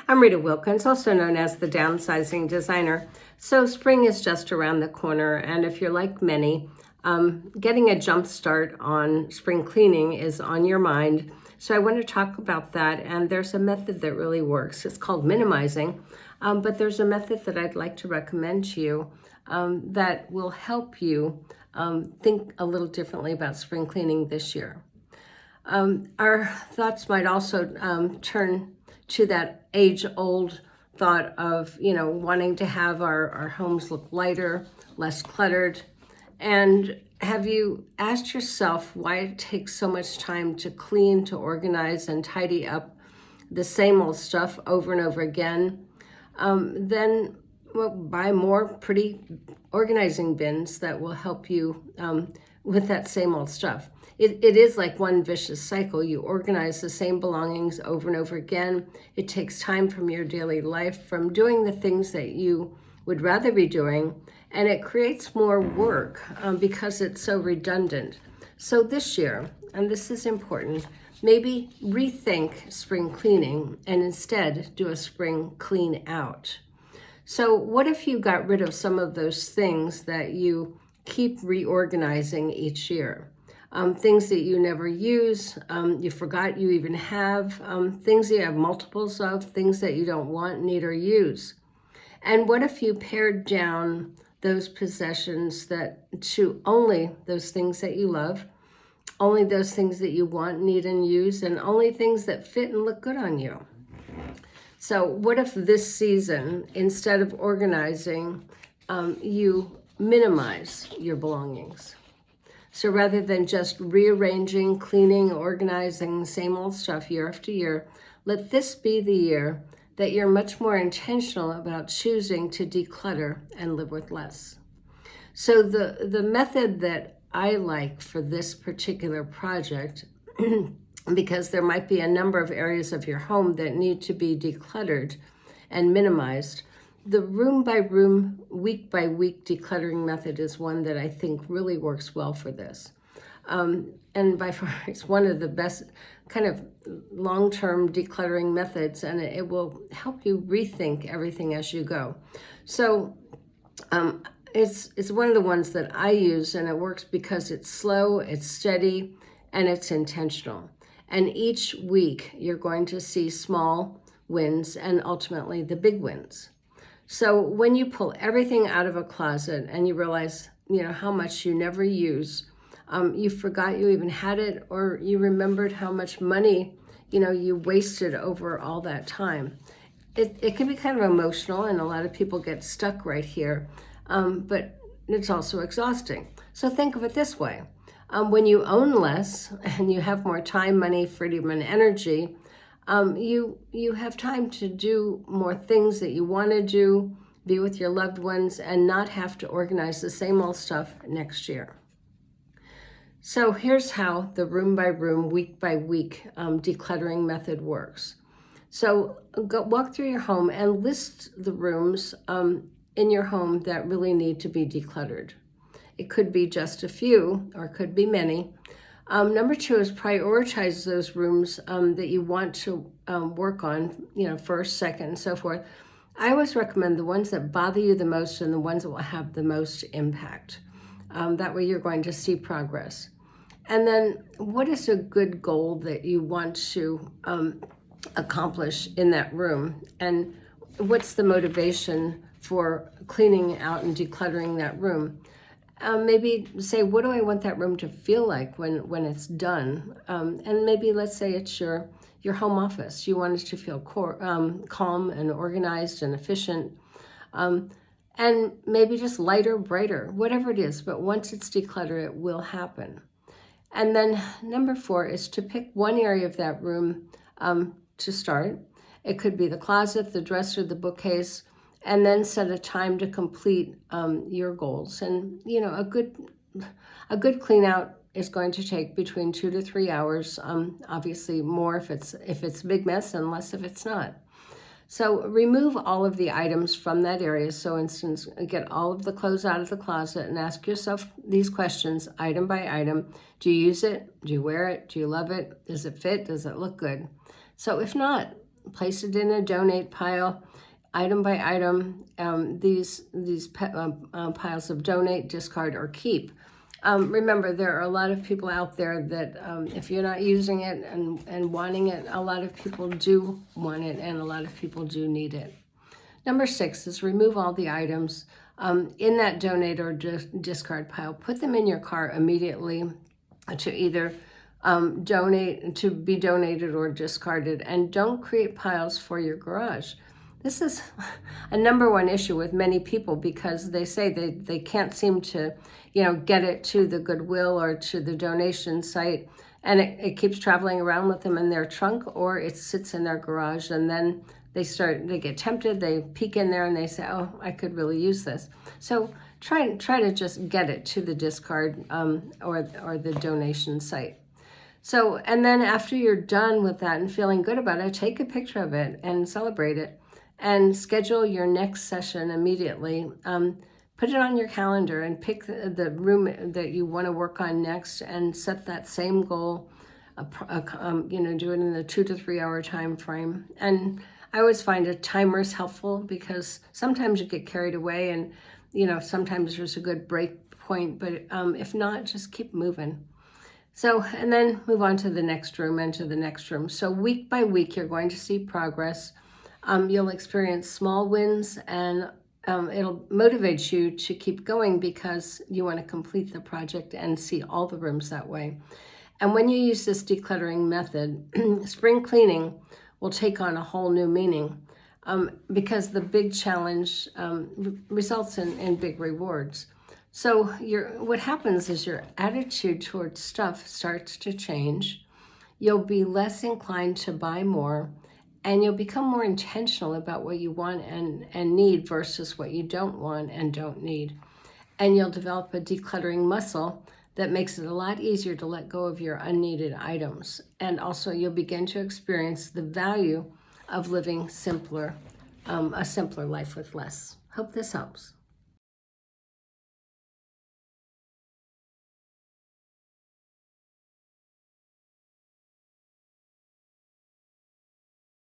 I'm Rita Wilkins, also known as the Downsizing Designer. So spring is just around the corner, and if you're like many, getting a jump start on spring cleaning is on your mind. So I want to talk about that, and there's a method that really works. It's called minimizing, but there's a method that I'd like to recommend to you that will help you think a little differently about spring cleaning this year. Our thoughts might also turn to that age-old thought of, wanting to have our homes look lighter, less cluttered. And have you asked yourself why it takes so much time to clean, to organize, and tidy up the same old stuff over and over again? Then buy more pretty organizing bins that will help you with that same old stuff. It is like one vicious cycle. You organize the same belongings over and over again. It takes time from your daily life, from doing the things that you would rather be doing, and it creates more work because it's so redundant. So this year, and this is important, maybe rethink spring cleaning and instead do a spring clean out. So what if you got rid of some of those things that you keep reorganizing each year? Things that you never use, you forgot you even have, things that you have multiples of, things that you don't want, need, or use. And what if you pared down those possessions to only those things that you love, only those things that you want, need, and use, and only things that fit and look good on you? So what if this season, instead of organizing, you minimize your belongings? So rather than just rearranging, cleaning, organizing the same old stuff year after year, let this be the year that you're much more intentional about choosing to declutter and live with less. So the method that I like for this particular project, because there might be a number of areas of your home that need to be decluttered and minimized, the room by room, week by week decluttering method is one that I think really works well for this. And by far, it's one of the best kind of long-term decluttering methods, and it will help you rethink everything as you go. So it's one of the ones that I use, and it works because it's slow, it's steady, and it's intentional. And each week, you're going to see small wins and ultimately the big wins. So when you pull everything out of a closet and you realize, how much you never use, you forgot you even had it, or you remembered how much money, you wasted over all that time. It can be kind of emotional, and a lot of people get stuck right here, but it's also exhausting. So think of it this way. When you own less and you have more time, money, freedom, and energy, you have time to do more things that you want to do, be with your loved ones, and not have to organize the same old stuff next year. So here's how the room by room, week by week decluttering method works. So walk through your home and list the rooms in your home that really need to be decluttered. It could be just a few, or it could be many. Number 2 is prioritize those rooms that you want to work on, first, second, and so forth. I always recommend the ones that bother you the most and the ones that will have the most impact. That way you're going to see progress. And then what is a good goal that you want to accomplish in that room? And what's the motivation for cleaning out and decluttering that room? Maybe say, what do I want that room to feel like when it's done? And maybe let's say it's your home office. You want it to feel calm and organized and efficient. And maybe just lighter, brighter, whatever it is. But once it's decluttered, it will happen. And then number 4 is to pick one area of that room to start. It could be the closet, the dresser, the bookcase, and then set a time to complete your goals. And a good clean out is going to take between 2 to 3 hours. Obviously more if it's a big mess, and less if it's not. So remove all of the items from that area. So instance, get all of the clothes out of the closet and ask yourself these questions item by item. Do you use it? Do you wear it? Do you love it? Does it fit? Does it look good? So if not, place it in a donate pile, item by item. These piles of donate, discard, or keep. Remember, there are a lot of people out there that if you're not using it and wanting it, a lot of people do want it and a lot of people do need it. Number 6 is remove all the items in that donate or discard pile. Put them in your car immediately to either to be donated or discarded, and don't create piles for your garage. This is a number one issue with many people because they say they can't seem to, get it to the Goodwill or to the donation site, and it keeps traveling around with them in their trunk, or it sits in their garage, and then they get tempted, they peek in there and they say, oh, I could really use this. So try to just get it to the discard or the donation site. So, and then after you're done with that and feeling good about it, take a picture of it and celebrate it and schedule your next session immediately. Put it on your calendar and pick the room that you want to work on next and set that same goal. Do it in the 2 to 3 hour time frame. And I always find a timer is helpful because sometimes you get carried away and, sometimes there's a good break point, but if not, just keep moving. So, and then move on to the next room and to the next room. So week by week, you're going to see progress. You'll experience small wins and it'll motivate you to keep going because you want to complete the project and see all the rooms that way. And when you use this decluttering method, spring cleaning will take on a whole new meaning because the big challenge results in big rewards. So what happens is your attitude towards stuff starts to change. You'll be less inclined to buy more, and you'll become more intentional about what you want and need versus what you don't want and don't need. And you'll develop a decluttering muscle that makes it a lot easier to let go of your unneeded items. And also you'll begin to experience the value of living simpler, a simpler life with less. Hope this helps.